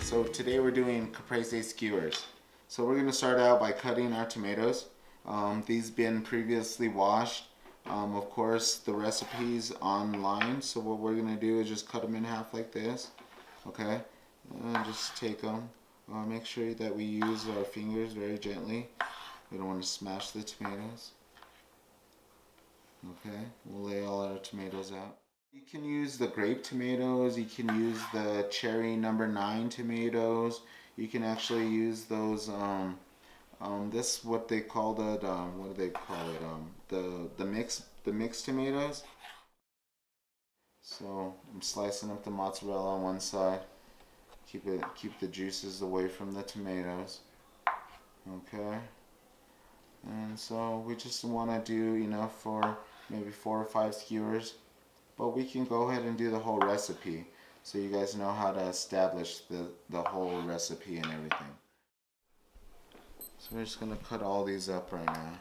So today we're doing Caprese Skewers. So we're going to start out by cutting our tomatoes. These been previously washed. Of course, the recipe's online, so what we're going to do is just cut them in half like this. Okay, and just take them. Make sure that we use our fingers very gently. We don't want to smash the tomatoes. Okay, we'll lay all our tomatoes out. You can use the grape tomatoes, you can use the cherry number 9 tomatoes, you can actually use those, this what they call it, what do they call it, the mixed tomatoes. So I'm slicing up the mozzarella on one side, keep the juices away from the tomatoes, okay, and so we just want to do enough for maybe 4 or 5 skewers. But we can go ahead and do the whole recipe so you guys know how to establish the whole recipe and everything. So we're just going to cut all these up right now.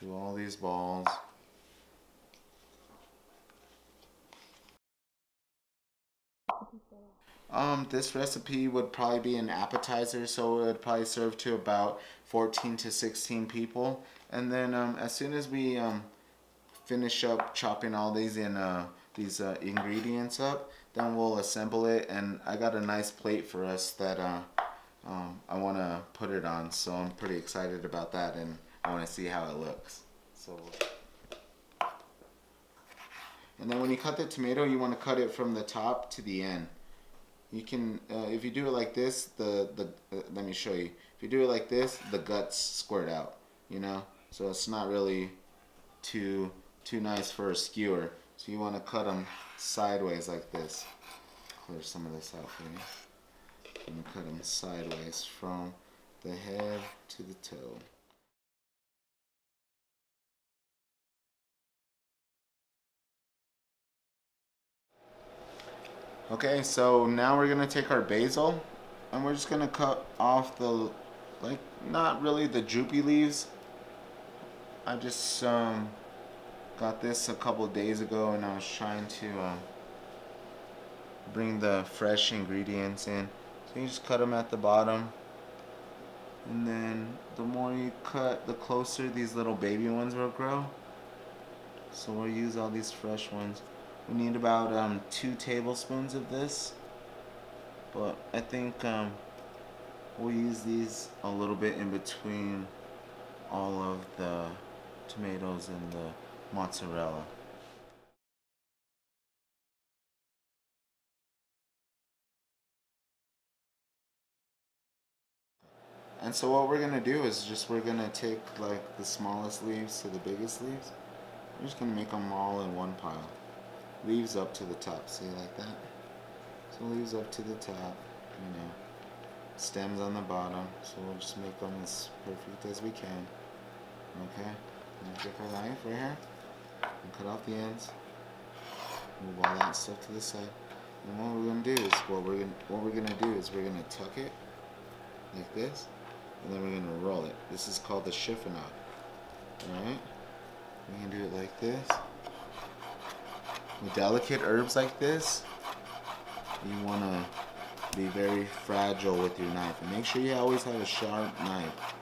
Do all these balls. This recipe would probably be an appetizer, so it would probably serve to about 14 to 16 people. And then as soon as we finish up chopping all these ingredients up, then we'll assemble it, and I got a nice plate for us that I want to put it on, so I'm pretty excited about that, and I want to see how it looks. So, and then when you cut the tomato, you want to cut it from the top to the end. You can, if you do it like this, let me show you. If you do it like this, the guts squirt out, you know, so it's not really too nice for a skewer. So you want to cut them sideways like this. Clear some of this out for you. I'm going to cut them sideways from the head to the toe. Okay, so now we're going to take our basil and we're just going to cut off the, like, not really the droopy leaves. I just got this a couple days ago, and I was trying to bring the fresh ingredients in. So you just cut them at the bottom, and then the more you cut, the closer these little baby ones will grow. So we'll use all these fresh ones. We need about 2 tablespoons of this, but I think we'll use these a little bit in between all of the tomatoes and the mozzarella. And so what we're gonna do is we're gonna take like the smallest leaves to the biggest leaves. We're just gonna make them all in one pile. Leaves up to the top, see, like that? So leaves up to the top, you know. Stems on the bottom, so we'll just make them as perfect as we can. Okay? And take our knife right here. And cut off the ends. Move all that stuff to the side. And what we're gonna do is we're gonna tuck it like this, and then we're gonna roll it. This is called the chiffonade. Alright? We can do it like this. With delicate herbs like this, you wanna be very fragile with your knife, and make sure you always have a sharp knife.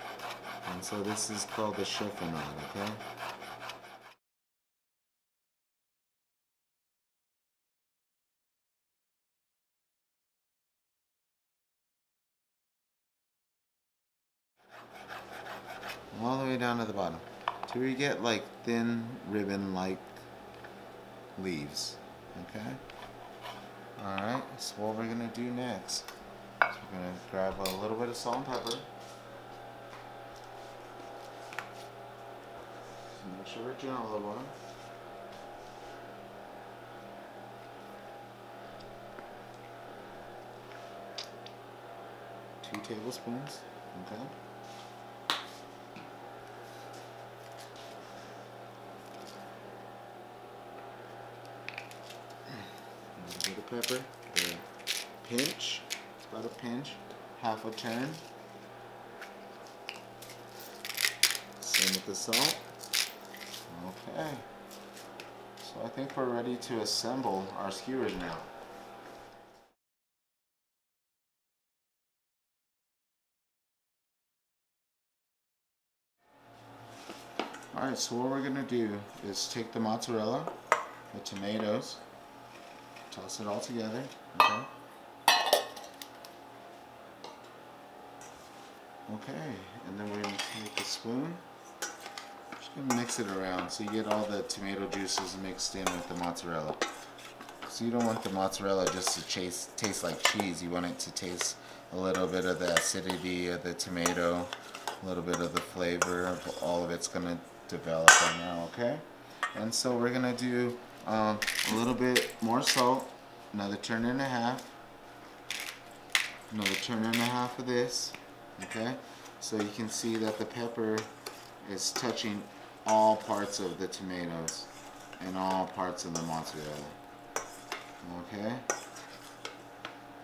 And so this is called the chiffonade, okay? All the way down to the bottom till we get like thin ribbon like leaves. Okay, alright, so what we're gonna do next is we're gonna grab a little bit of salt and pepper. Make sure we're doing a little one. Two tablespoons, okay. A bit of pepper, a pinch, it's about a pinch, half a turn. Same with the salt. Okay, so I think we're ready to assemble our skewers now. Alright, so what we're going to do is take the mozzarella, the tomatoes, toss it all together, okay? Okay, and then we're going to take a spoon, just going to mix it around so you get all the tomato juices mixed in with the mozzarella. So you don't want the mozzarella just to taste like cheese, you want it to taste a little bit of the acidity of the tomato, a little bit of the flavor, all of it's going to develop right now, okay? And so we're going to do a little bit more salt, another turn and a half, another turn and a half of this, okay? So you can see that the pepper is touching all parts of the tomatoes and all parts of the mozzarella, okay?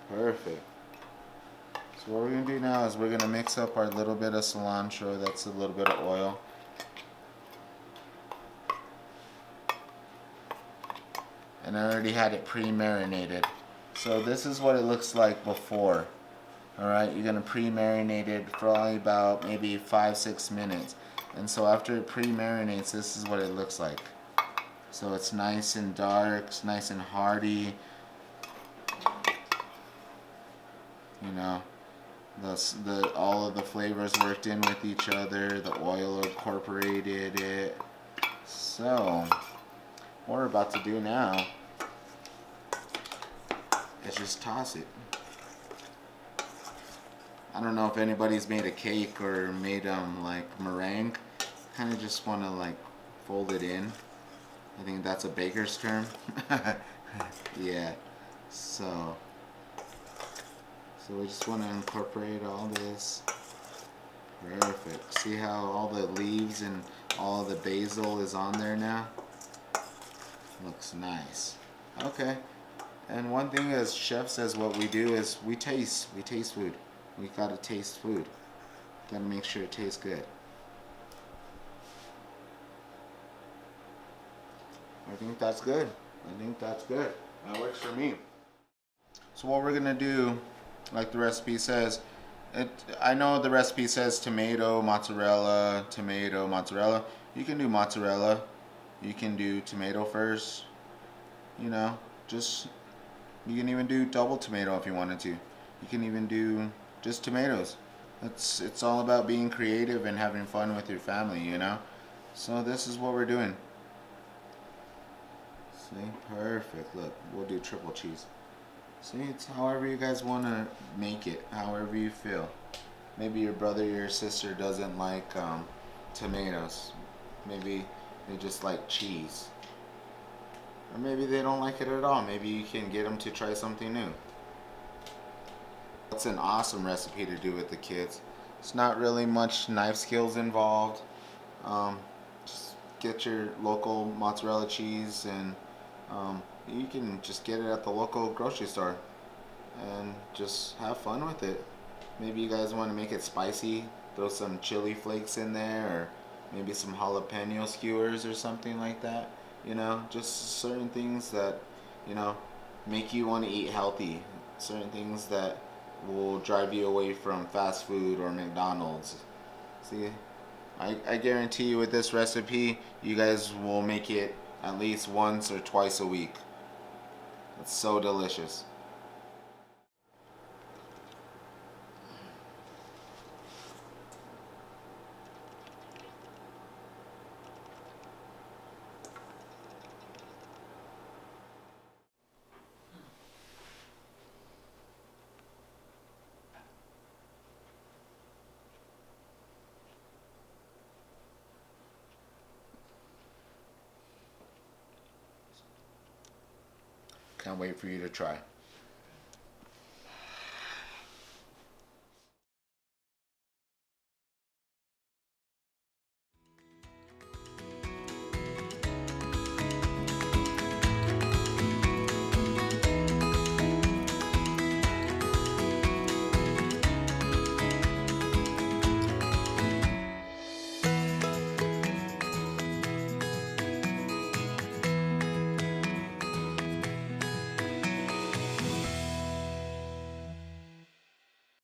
Perfect. So what we're going to do now is we're going to mix up our little bit of cilantro, that's a little bit of oil. And I already had it pre-marinated. So this is what it looks like before. Alright, you're going to pre-marinate it for probably about maybe 5-6 minutes. And so after it pre-marinates, this is what it looks like. So it's nice and dark, it's nice and hearty. You know, all of the flavors worked in with each other, the oil incorporated it. So, what we're about to do now is just toss it. I don't know if anybody's made a cake or made like meringue. Kind of just want to like fold it in. I think that's a baker's term. Yeah. So we just want to incorporate all this. Perfect. See how all the leaves and all the basil is on there now? Looks nice. Okay. And one thing as chef says, what we do is we taste food. We gotta taste food. Gotta make sure it tastes good. I think that's good. I think that's good. That works for me. So what we're gonna do, like the recipe says, I know the recipe says tomato, mozzarella, tomato, mozzarella. You can do mozzarella. You can do tomato first. You know, you can even do double tomato if you wanted to. You can even do just tomatoes. It's all about being creative and having fun with your family, you know. So this is what we're doing. See, perfect. Look, we'll do triple cheese. See, it's however you guys want to make it, however you feel. Maybe your brother or your sister doesn't like tomatoes. Maybe they just like cheese. Or maybe they don't like it at all. Maybe you can get them to try something new. It's an awesome recipe to do with the kids. It's not really much knife skills involved. Just get your local mozzarella cheese and you can just get it at the local grocery store and just have fun with it. Maybe you guys want to make it spicy, throw some chili flakes in there, or maybe some jalapeno skewers or something like that. You know, just certain things that, you know, make you want to eat healthy. Certain things that will drive you away from fast food or McDonald's. See, I guarantee you with this recipe, you guys will make it at least once or twice a week. It's so delicious. Can't wait for you to try.